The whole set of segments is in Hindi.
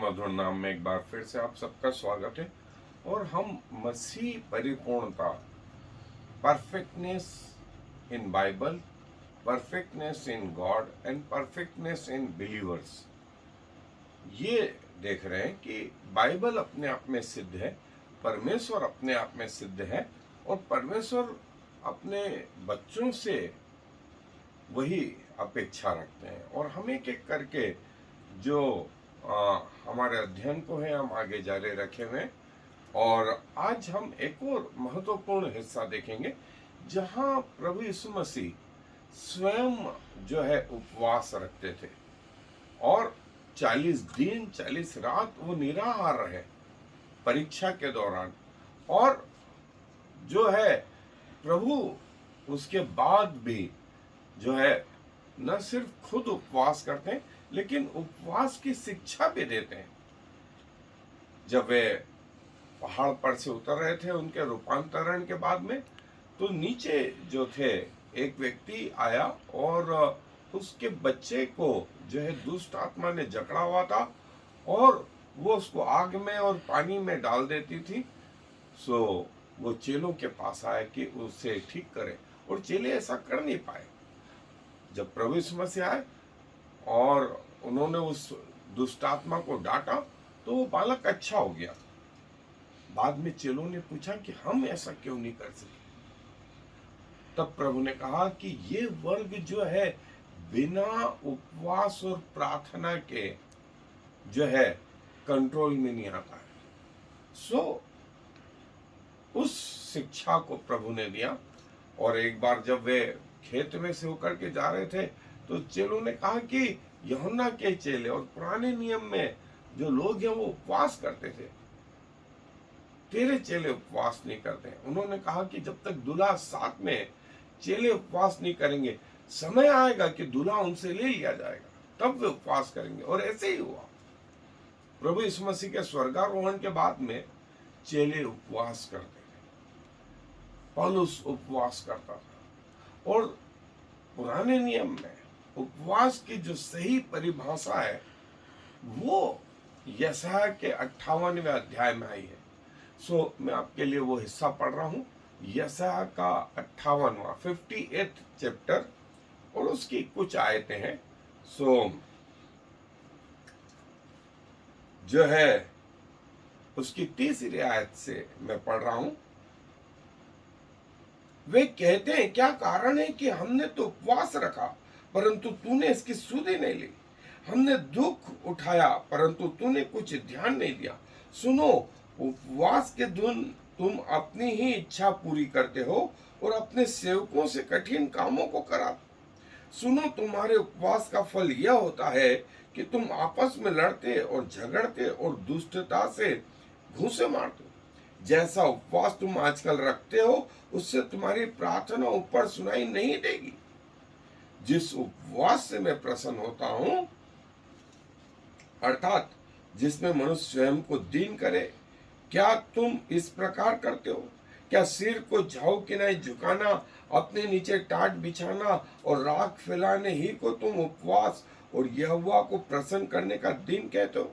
मधुर नाम में एक बार फिर से आप सबका स्वागत है। और हम मसीह परिपूर्णता, perfectness in Bible, perfectness in God and perfectness in believers, ये देख रहे हैं कि बाइबल अपने आप में सिद्ध है, परमेश्वर अपने आप में सिद्ध है और परमेश्वर अपने बच्चों से वही अपेक्षा रखते हैं। और हम एक एक करके जो हमारे अध्ययन को है हम आगे जारी रखे हुए हैं। और आज हम एक और महत्वपूर्ण हिस्सा देखेंगे जहां प्रभु यीशु मसीह स्वयं जो है उपवास रखते थे और 40 दिन 40 रात वो निराहार रहे परीक्षा के दौरान। और जो है प्रभु उसके बाद भी जो है न सिर्फ खुद उपवास करते हैं लेकिन उपवास की शिक्षा भी देते हैं। जब वे पहाड़ पर से उतर रहे थे उनके रूपांतरण के बाद में, तो नीचे जो थे एक व्यक्ति आया और उसके बच्चे को जो है दुष्ट आत्मा ने जकड़ा हुआ था और वो उसको आग में और पानी में डाल देती थी। सो वो चेलों के पास आया कि उसे ठीक करे और चेले ऐसा कर नहीं पाए। जब प्रभु यीशु मसीह आए और उन्होंने उस दुष्ट आत्मा को डांटा तो वो बालक अच्छा हो गया। बाद में चेलों ने पूछा कि हम ऐसा क्यों नहीं कर सके। तब प्रभु ने कहा कि ये वर्ग जो है बिना उपवास और प्रार्थना के जो है कंट्रोल में नहीं आता है। सो उस शिक्षा को प्रभु ने दिया। और एक बार जब वे खेत में से होकर के जा रहे थे तो चेलों ने कहा कि यूहन्ना के चेले और पुराने नियम में जो लोग हैं वो उपवास करते थे, तेरे चेले उपवास नहीं करते। उन्होंने कहा कि जब तक दूल्हा साथ में चेले उपवास नहीं करेंगे, समय आएगा कि दूल्हा उनसे ले लिया जाएगा, तब वे उपवास करेंगे। और ऐसे ही हुआ। प्रभु यीशु मसीह के स्वर्गारोहण के बाद में चेले उपवास करते थे, पौलुस उपवास करता था। और पुराने नियम में उपवास की जो सही परिभाषा है वो यशायाह के 58वें अध्याय में आई है। सो मैं आपके लिए वो हिस्सा पढ़ रहा हूं, यशायाह का 58वां चैप्टर और उसकी कुछ आयतें हैं। सो जो है उसकी 30वीं आयत से मैं पढ़ रहा हूं। वे कहते हैं, क्या कारण है कि हमने तो उपवास रखा परंतु तूने इसकी सुधि नहीं ली, हमने दुख उठाया परंतु तूने कुछ ध्यान नहीं दिया। सुनो, उपवास के दिन तुम अपनी ही इच्छा पूरी करते हो और अपने सेवकों से कठिन कामों को कराते। सुनो, तुम्हारे उपवास का फल यह होता है कि तुम आपस में लड़ते और झगड़ते और दुष्टता से घूंसे मारते हो। जैसा उपवास तुम आजकल रखते हो उससे तुम्हारी प्रार्थना ऊपर सुनाई नहीं देगी। जिस उपवास से मैं प्रसन्न होता हूं, अर्थात जिसमें मनुष्य स्वयं को दीन करे, क्या तुम इस प्रकार करते हो? क्या सिर को झाऊ की नहीं झुकाना, अपने नीचे टाट बिछाना और राख फैलाने ही को तुम उपवास और यहोवा को प्रसन्न करने का दिन कहते हो?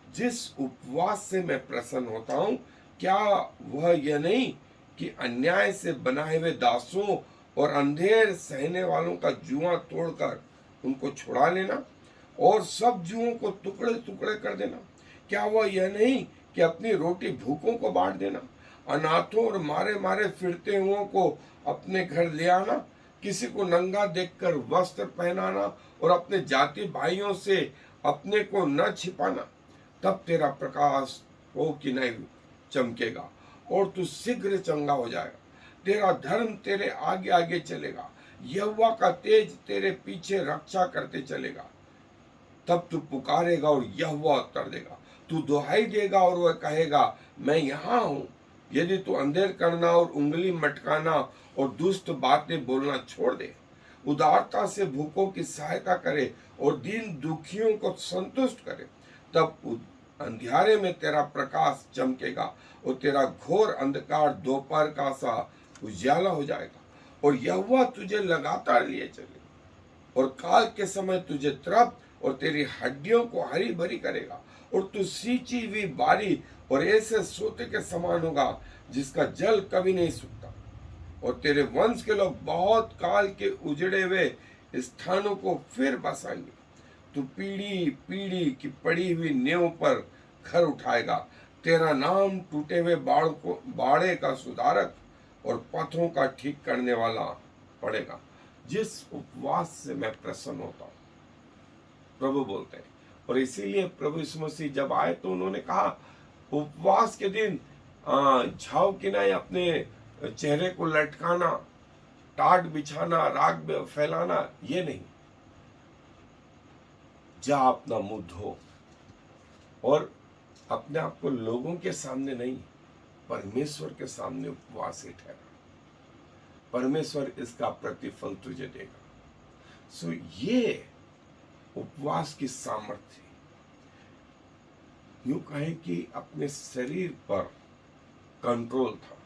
जिस उपवास से मैं प्रसन्न होता हूं, क्या वह यह नहीं कि अन्याय से बनाए हुए दासों और अंधेर सहने वालों का जुआ तोड़कर उनको छुड़ा लेना और सब जुओं को टुकड़े टुकड़े कर देना? क्या वह यह नहीं कि अपनी रोटी भूखों को बांट देना, अनाथों और मारे मारे फिरते हुओं को अपने घर ले आना, किसी को नंगा देखकर वस्त्र पहनाना और अपने जाति भाइयों से अपने को न छिपाना? तब तेरा प्रकाश हो कि नहीं चमकेगा और तू शीघ्र चंगा हो जाएगा। तेरा धर्म तेरे आगे आगे चलेगा, यहोवा का तेज तेरे पीछे रक्षा करते चलेगा। तब तू पुकारेगा और यहोवा उत्तर देगा, तू दुहाई देगा और वह कहेगा, मैं यहाँ हूँ। यदि तू अंधेर करना और उंगली मटकाना और दुष्ट बातें बोलना छोड़ दे, उदारता से भूखों की सहायता करे और दीन दुखियों को संतुष्ट करे, तब अंधियारे में तेरा प्रकाश चमकेगा और तेरा घोर अंधकार दोपहर का सा उजाला हो जाएगा। और यहोवा तुझे लगातार लिए चले और काल के समय तुझे तृप्त और तेरी हड्डियों को हरी भरी करेगा, और तू सींची हुई बारी और ऐसे सोते के समान होगा जिसका जल कभी नहीं सूखता। और तेरे वंश के लोग बहुत काल के उजड़े हुए स्थानों को फिर बसाएंगे। तू पीढ़ी पीढ़ी की पड़ी हुई नींव पर घर उठाएगा। तेरा नाम टूटे हुए बाड़े का सुधारक और पथों का ठीक करने वाला पड़ेगा। जिस उपवास से मैं प्रसन्न होता हूं, प्रभु बोलते हैं। और इसीलिए प्रभु यीशु मसीह जब आए तो उन्होंने कहा, उपवास के दिन झाव किनाए अपने चेहरे को लटकाना, टाट बिछाना, राग फैलाना, ये नहीं। जा अपना मुंह धो, और अपने आप को लोगों के सामने नहीं, परमेश्वर के सामने उपवास ही ठहरा। परमेश्वर इसका प्रतिफल तुझे देगा। सो ये उपवास की सामर्थ्य, यूं कहें कि अपने शरीर पर कंट्रोल था,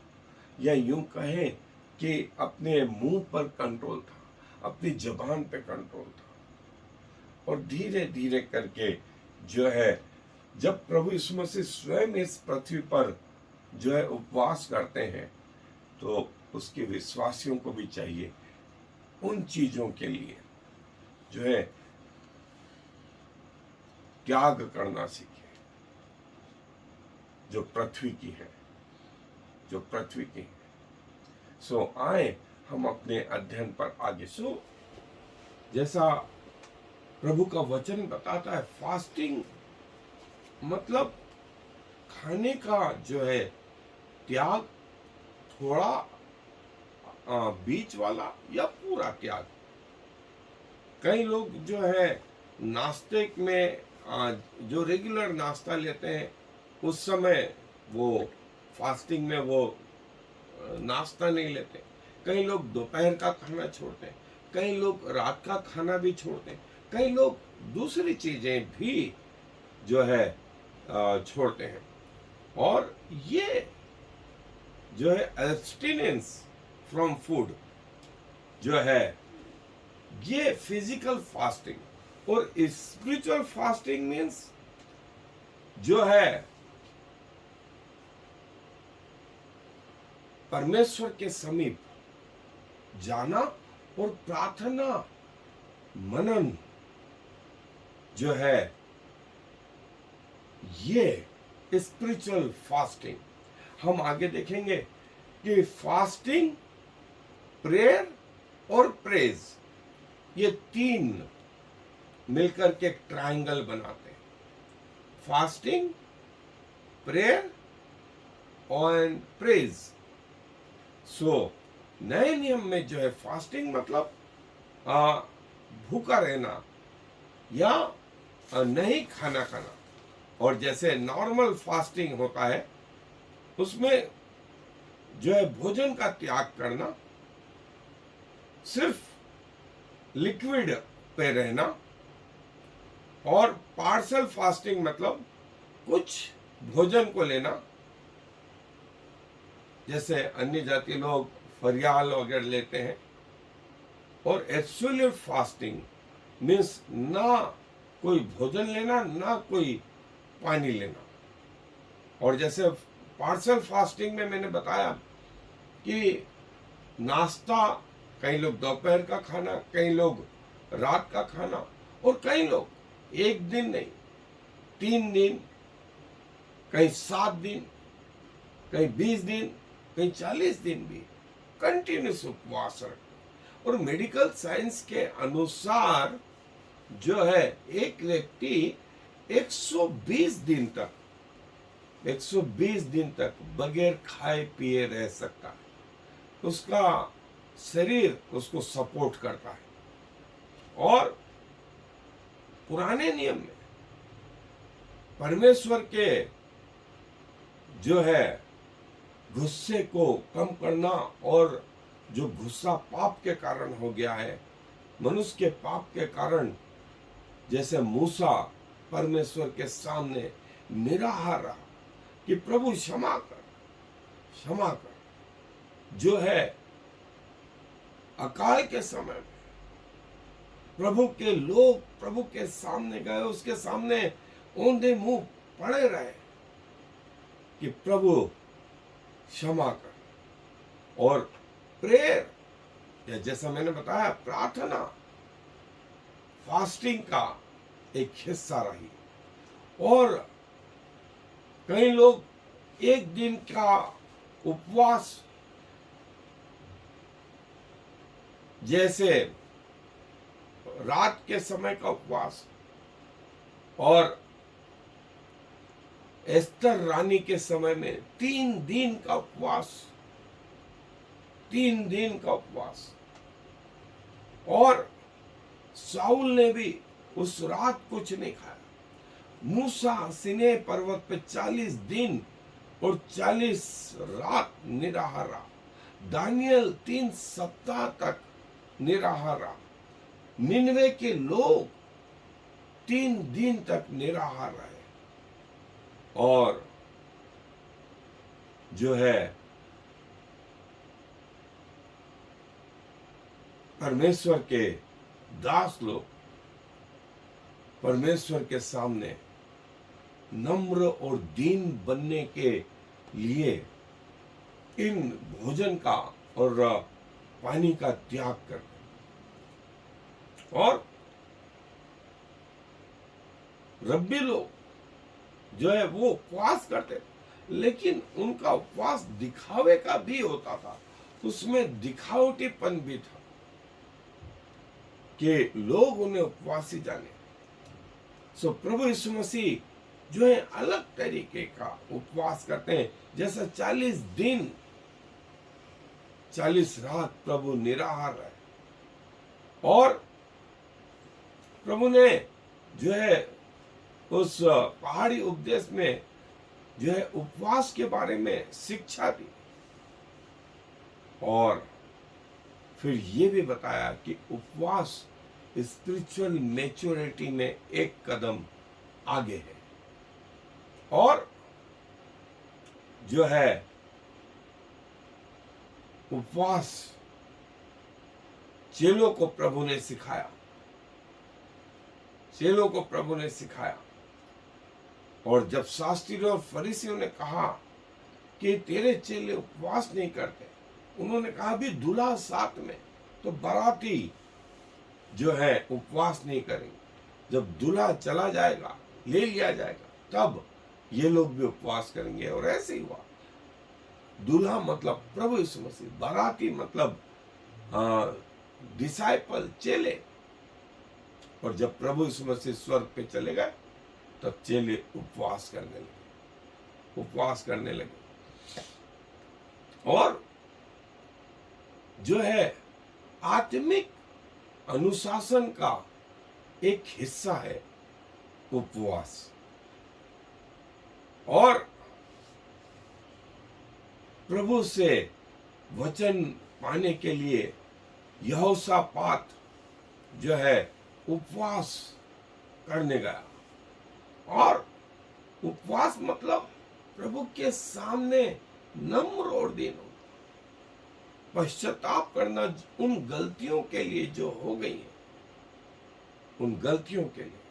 या यूं कहें कि अपने मुंह पर कंट्रोल था, अपनी जबान पे कंट्रोल था। और धीरे धीरे करके जो है, जब प्रभु यीशु मसीह स्वयं इस पृथ्वी पर जो है उपवास करते हैं, तो उसके विश्वासियों को भी चाहिए उन चीजों के लिए जो है त्याग करना सीखे, जो पृथ्वी की है, जो पृथ्वी की है। सो आए हम अपने अध्ययन पर आगे। सो जैसा प्रभु का वचन बताता है, फास्टिंग मतलब खाने का जो है त्याग, थोड़ा बीच वाला या पूरा त्याग। कई लोग जो है नाश्ते में जो रेगुलर नाश्ता लेते हैं, उस समय वो फास्टिंग में वो नाश्ता नहीं लेते। कई लोग दोपहर का खाना छोड़ते हैं, कई लोग रात का खाना भी छोड़ते हैं, कई लोग दूसरी चीजें भी जो है छोड़ते हैं। और ये जो है एब्स्टिनेंस फ्रॉम फूड जो है, ये फिजिकल फास्टिंग। और स्पिरिचुअल फास्टिंग मीन्स जो है परमेश्वर के समीप जाना और प्रार्थना, मनन जो है, ये स्पिरिचुअल फास्टिंग। हम आगे देखेंगे कि फास्टिंग, प्रेयर और प्रेज, ये तीन मिलकर के एक ट्रायंगल बनाते हैं। फास्टिंग, प्रेयर और प्रेज। सो नए नियम में जो है फास्टिंग मतलब भूखा रहना या नहीं खाना खाना। और जैसे नॉर्मल फास्टिंग होता है, उसमें जो है भोजन का त्याग करना, सिर्फ लिक्विड पे रहना। और पार्शल फास्टिंग मतलब कुछ भोजन को लेना, जैसे अन्य जाति लोग फरियाल वगैरह लेते हैं। और एब्सोल्यूट फास्टिंग मीन्स ना कोई भोजन लेना, ना कोई पानी लेना। और जैसे पार्शल फास्टिंग में मैंने बताया कि नाश्ता, कई लोग दोपहर का खाना, कई लोग रात का खाना, और कई लोग एक दिन नहीं, 3 दिन, कहीं 7 दिन, कहीं 20 दिन, कहीं 40 दिन भी कंटिन्यूस उपवास रखते। और मेडिकल साइंस के अनुसार जो है एक व्यक्ति 120 दिन तक बगैर खाए पिए रह सकता है। उसका शरीर उसको सपोर्ट करता है। और पुराने नियम में परमेश्वर के जो है गुस्से को कम करना, और जो गुस्सा पाप के कारण हो गया है, मनुष्य के पाप के कारण, जैसे मूसा परमेश्वर के सामने निराहार रहा कि प्रभु क्षमा कर, जो है अकाल के समय में प्रभु के लोग प्रभु के सामने गए, उसके सामने औंधे मुंह पड़े रहे कि प्रभु क्षमा कर। और प्रेयर, या जैसा मैंने बताया, प्रार्थना फास्टिंग का एक हिस्सा रही। और कई लोग एक दिन का उपवास, जैसे रात के समय का उपवास, और एस्तर रानी के समय में 3 दिन का उपवास, 3 दिन का उपवास। और साउल ने भी उस रात कुछ नहीं खाया। मूसा सिने पर्वत पे 40 दिन और 40 रात निराहार रहा। दानियल 3 सप्ताह तक निराहार रहा। निनवे के लोग 3 दिन तक निराहार रहे। और जो है परमेश्वर के दास लोग परमेश्वर के सामने नम्र और दीन बनने के लिए इन भोजन का और पानी का त्याग कर, और रब्बी लोग जो है वो उपवास करते, लेकिन उनका उपवास दिखावे का भी होता था। उसमें दिखावटीपन भी था कि लोग उन्हें उपवासी जाने। सो प्रभु यीशु मसीह जो है अलग तरीके का उपवास करते हैं। जैसा 40 दिन 40 रात प्रभु निराहार रहे, और प्रभु ने जो है उस पहाड़ी उपदेश में जो है उपवास के बारे में शिक्षा दी, और फिर ये भी बताया कि उपवास स्पिरिचुअल मैच्योरिटी में एक कदम आगे है। और जो है उपवास चेलों को प्रभु ने सिखाया, चेलों को प्रभु ने सिखाया। और जब शास्त्रियों और फरीसियों ने कहा कि तेरे चेले उपवास नहीं करते, उन्होंने कहा भी दूल्हा साथ में, तो बाराती जो है उपवास नहीं करेंगे। जब दूल्हा चला जाएगा, ले लिया जाएगा, तब ये लोग भी उपवास करेंगे। और ऐसे ही हुआ। दूल्हा मतलब प्रभु यीशु मसीह, बाराती मतलब डिसाइपल, चेले। और जब प्रभु यीशु मसीह स्वर्ग पे चले गए, तब चेले उपवास करने लगे, उपवास करने लगे। और जो है आत्मिक अनुशासन का एक हिस्सा है उपवास। और प्रभु से वचन पाने के लिए यहोशापात जो है उपवास करने गया। और उपवास मतलब प्रभु के सामने नम्र और दीन होना, पश्चाताप करना उन गलतियों के लिए जो हो गई है, उन गलतियों के लिए।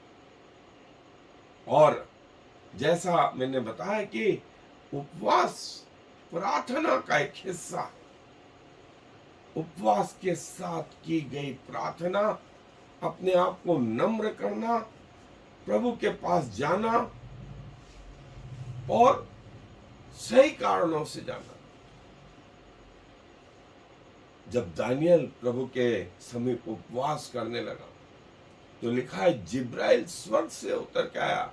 और जैसा मैंने बताया कि उपवास प्रार्थना का एक हिस्सा है। उपवास के साथ की गई प्रार्थना, अपने आप को नम्र करना, प्रभु के पास जाना और सही कारणों से जाना। जब दानियल प्रभु के समीप उपवास करने लगा, तो लिखा है जिब्राइल स्वर्ग से उतर के आया।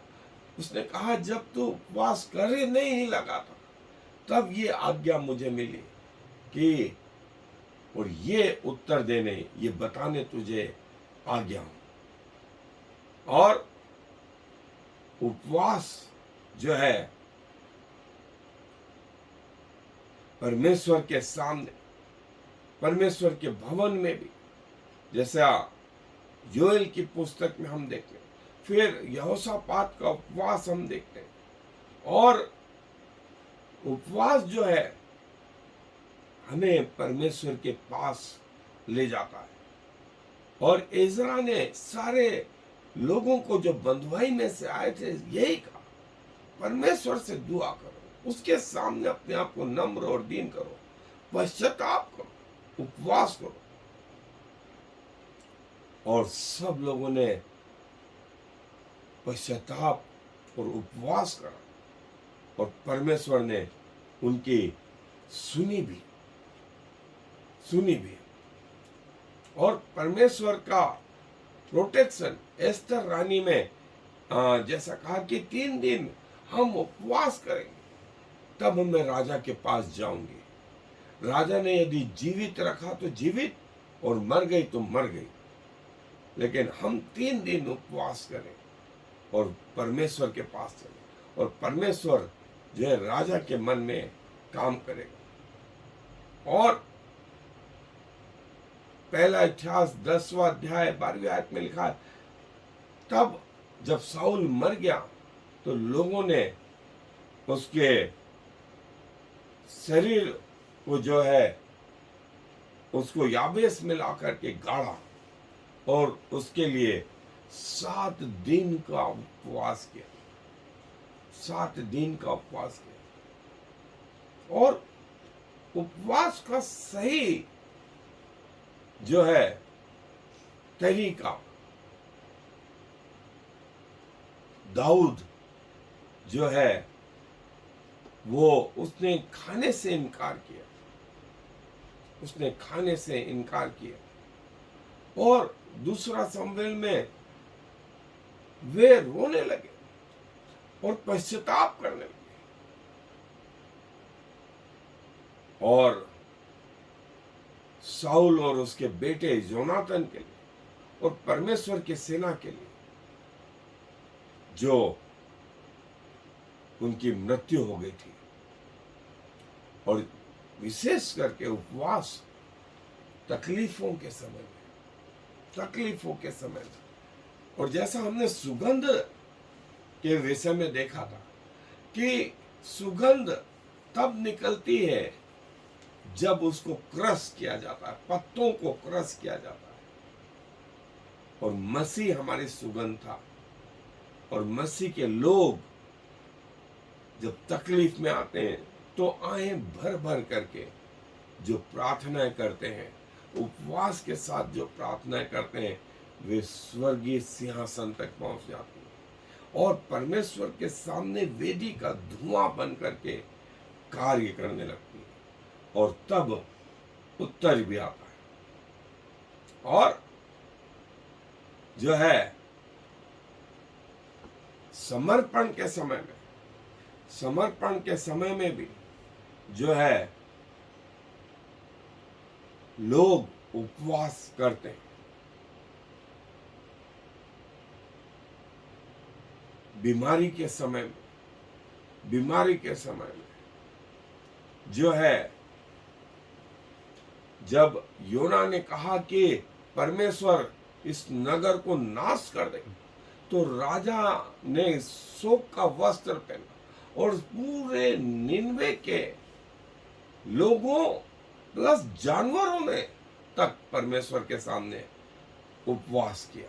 उसने कहा जब तू उपवास करने ही लगा था, तब ये आज्ञा मुझे मिली कि, और ये उत्तर देने, ये बताने तुझे आज्ञा हूं। और उपवास जो है परमेश्वर के सामने, परमेश्वर के भवन में भी, जैसा योएल की पुस्तक में हम देखते हैं, फिर यहोशापात का उपवास हम देखते हैं। और उपवास जो है हमें परमेश्वर के पास ले जाता है। और इज़रा ने सारे लोगों को जो बंधुआई में से आए थे यही कहा, परमेश्वर से दुआ करो, उसके सामने अपने आप को नम्र और दीन करो, पश्चाताप करो, उपवास करो। और सब लोगों ने पश्चाताप और उपवास करा और परमेश्वर ने उनकी सुनी भी। और परमेश्वर का प्रोटेक्शन एस्तर रानी में जैसा कहा कि 3 दिन हम उपवास करेंगे तब मैं राजा के पास जाऊंगी। राजा ने यदि जीवित रखा तो जीवित और मर गई तो मर गई, लेकिन हम 3 दिन उपवास करें और परमेश्वर के पास चले और परमेश्वर जो है राजा के मन में काम करेगा। और पहला इतिहास 10वां अध्याय 12वीं आयत में लिखा है, तब जब साउल मर गया तो लोगों ने उसके शरीर को जो है उसको याबेस में ला करके गाड़ा और उसके लिए 7 दिन का उपवास किया, 7 दिन का उपवास किया। और उपवास का सही जो है तरीका, दाऊद जो है वो उसने खाने से इनकार किया, उसने खाने से इनकार किया। और दूसरा शमूएल में वे रोने लगे और पश्चाताप करने लगे। और साउल और उसके बेटे योनातन के लिए और परमेश्वर की सेना के लिए जो उनकी मृत्यु हो गई थी। और विशेष करके उपवास तकलीफों के समय में। और जैसा हमने सुगंध के विषय में देखा था कि सुगंध तब निकलती है जब उसको क्रश किया जाता है, पत्तों को क्रश किया जाता है। और मसीह हमारी सुगंध था। और मसीह के लोग जब तकलीफ में आते हैं तो आएं भर भर करके जो प्रार्थनाएं करते हैं, उपवास के साथ जो प्रार्थनाएं करते हैं, वे स्वर्गीय सिंहासन तक पहुंच जाती हैं और परमेश्वर के सामने वेदी का धुआं बन करके कार्य करने लगती है। और तब उत्तर भी आता है। और जो है समर्पण के समय में भी जो है लोग उपवास करते हैं। बीमारी के समय में जो है जब योना ने कहा कि परमेश्वर इस नगर को नाश कर दे, तो राजा ने शोक का वस्त्र पहना और पूरे निन्वे के लोगों प्लस जानवरों ने तक परमेश्वर के सामने उपवास किया।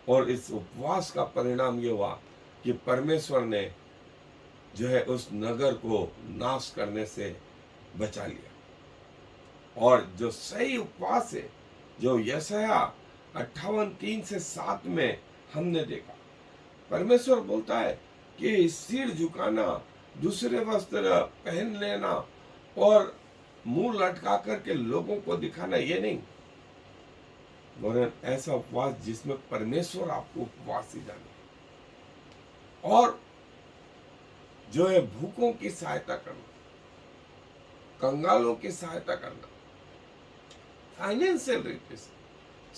और इस उपवास का परिणाम ये हुआ कि परमेश्वर ने जो है उस नगर को नाश करने से बचा लिया। और जो सही उपवास है, जो यशाया 58:3 से 7 में हमने देखा, परमेश्वर बोलता है कि सिर झुकाना, दूसरे वस्त्र पहन लेना और मुंह लटका करके लोगों को दिखाना, ये नहीं, वरन ऐसा उपवास जिसमें परमेश्वर आपको उपवासी जाने और जो है भूखों की सहायता करना, कंगालों की सहायता करना, फाइनेंशियल रीति से,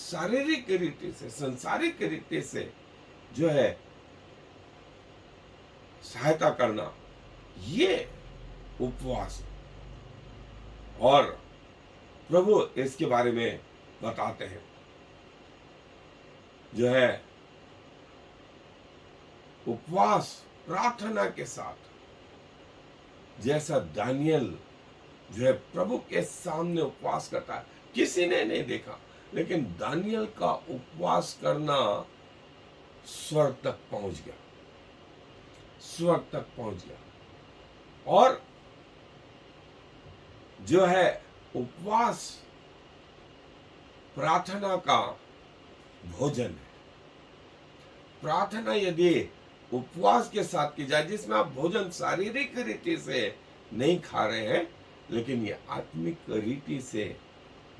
शारीरिक रीति से, संसारिक रीति से जो है सहायता करना, ये उपवास। और प्रभु इसके बारे में बताते हैं, जो है उपवास प्रार्थना के साथ, जैसा दानियल जो है प्रभु के सामने उपवास करता है, किसी ने नहीं देखा, लेकिन दानियल का उपवास करना स्वर्ग तक पहुंच गया, स्वर्ग तक पहुंच गया। और जो है उपवास प्रार्थना का भोजन है। प्रार्थना यदि उपवास के साथ की जाए, जिसमें आप भोजन शारीरिक रीति से नहीं खा रहे हैं, लेकिन ये आत्मिक रीति से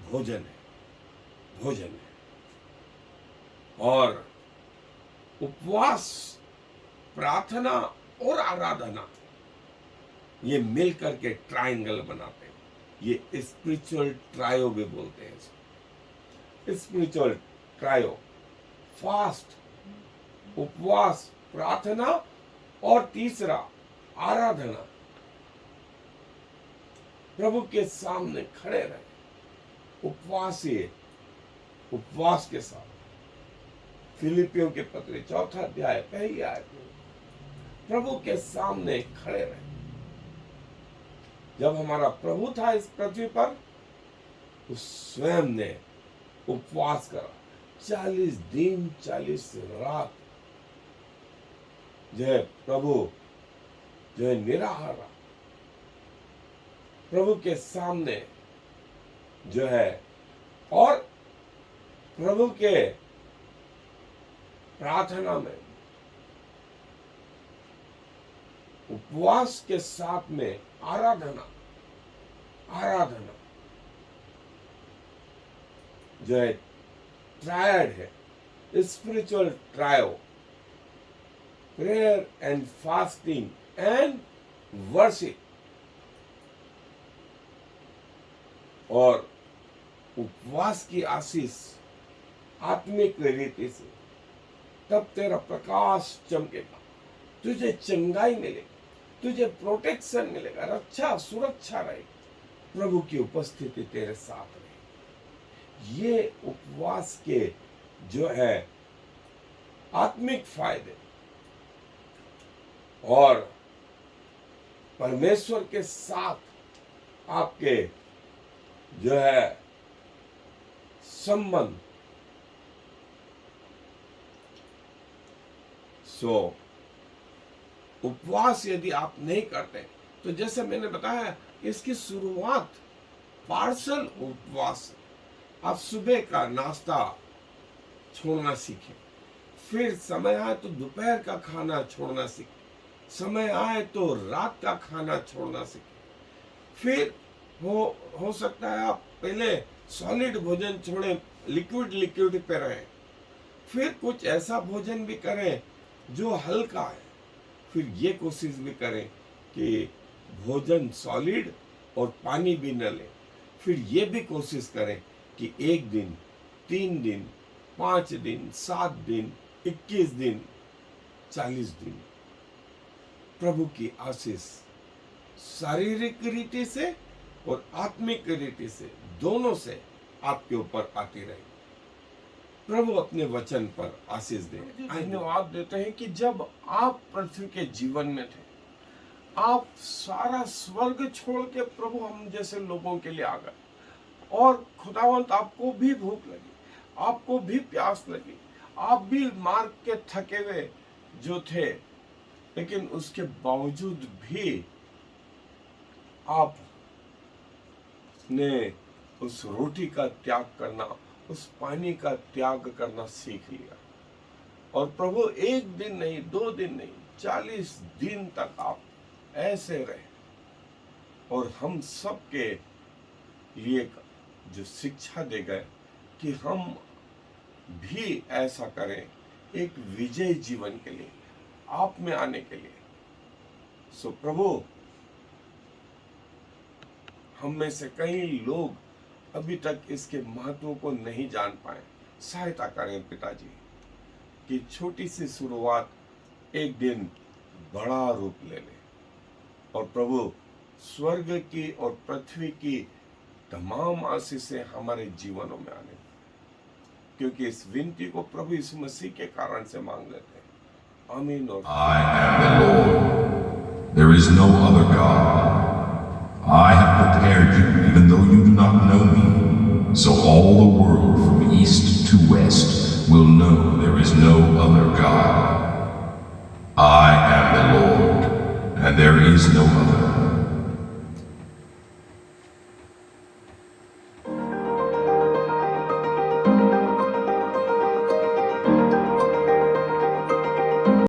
भोजन है, भोजन है। और उपवास, प्रार्थना और आराधना, ये मिलकर के ट्रायंगल बनाते हैं। ये स्पिरिचुअल ट्रायो भी बोलते हैं इसको, स्पिरिचुअल ट्रायो। फास्ट, उपवास, प्रार्थना और तीसरा आराधना। प्रभु के सामने खड़े रहे उपवास के साथ। फिलिपियों के पत्र 4 अध्याय 1 आयत में प्रभु के सामने खड़े रहे। जब हमारा प्रभु था इस पृथ्वी पर, उस स्वयं ने उपवास करा, 40 दिन 40 रात जो है प्रभु जो है निराहार रहा, प्रभु के सामने जो है। और प्रभु के प्रार्थना में, उपवास के साथ में आराधना जो है ट्रायड है, spiritual trio, prayer and fasting and worship. और उपवास की आशीष आत्मिक रीति से, तब तेरा प्रकाश चमकेगा, तुझे चंगाई मिलेगी, तुझे प्रोटेक्शन मिलेगा, रक्षा सुरक्षा रहेगी, प्रभु की उपस्थिति तेरे साथ रहेगी। ये उपवास के जो है आत्मिक फायदे। और परमेश्वर के साथ आपके जो है संबंध। उपवास यदि आप नहीं करते, तो जैसे मैंने बताया, इसकी शुरुआत पार्सल उपवास। आप सुबह का नाश्ता छोड़ना सीखें, फिर समय आए तो दोपहर का खाना छोड़ना सीखें, समय आए तो रात का खाना छोड़ना सीखें। फिर हो सकता है आप पहले सॉलिड भोजन छोड़ें, लिक्विड पे रहें, फिर कुछ ऐसा भोजन भी करें जो हल्का है। फिर ये कोशिश भी करें कि भोजन सॉलिड और पानी भी न लें। फिर ये भी कोशिश करें कि 1 दिन, 3 दिन, 5 दिन, 7 दिन, 21 दिन, 40 दिन प्रभु की आशीष शारीरिक रीति से और आत्मिक रीति से, दोनों से आपके ऊपर आती रहे। प्रभु अपने वचन पर आशीष दे। धन्यवाद देते हैं कि जब आप पृथ्वी के जीवन में थे, आप सारा स्वर्ग छोड़ के प्रभु हम जैसे लोगों के लिए आ गए। और खुदावंत, आपको भी भूख लगी, आपको भी प्यास लगी, आप भी मार्ग के थके हुए जो थे, लेकिन उसके बावजूद भी आपने उस रोटी का त्याग करना, उस पानी का त्याग करना सीख लिया। और प्रभु 1 दिन नहीं, 2 दिन नहीं, 40 दिन तक आप ऐसे रहे। और हम सब के लिए जो शिक्षा दे गए कि हम भी ऐसा करें, एक विजय जीवन के लिए, आप में आने के लिए। सो प्रभु, हम में से कई लोग अभी तक इसके महत्व को नहीं जान पाए। सहायता करें पिताजी कि छोटी सी शुरुआत एक दिन बड़ा रूप ले ले। और प्रभु, स्वर्ग की और पृथ्वी की तमाम आशीषें हमारे जीवनों में आने, क्योंकि इस विनती को प्रभु यीशु मसीह के कारण से मांग लेते हैं। आमीन। और I am the Lord. There is no other God. I have prepared you, even though you do not know me, so all the world from will know there is no other God. I am the Lord, and there is no other.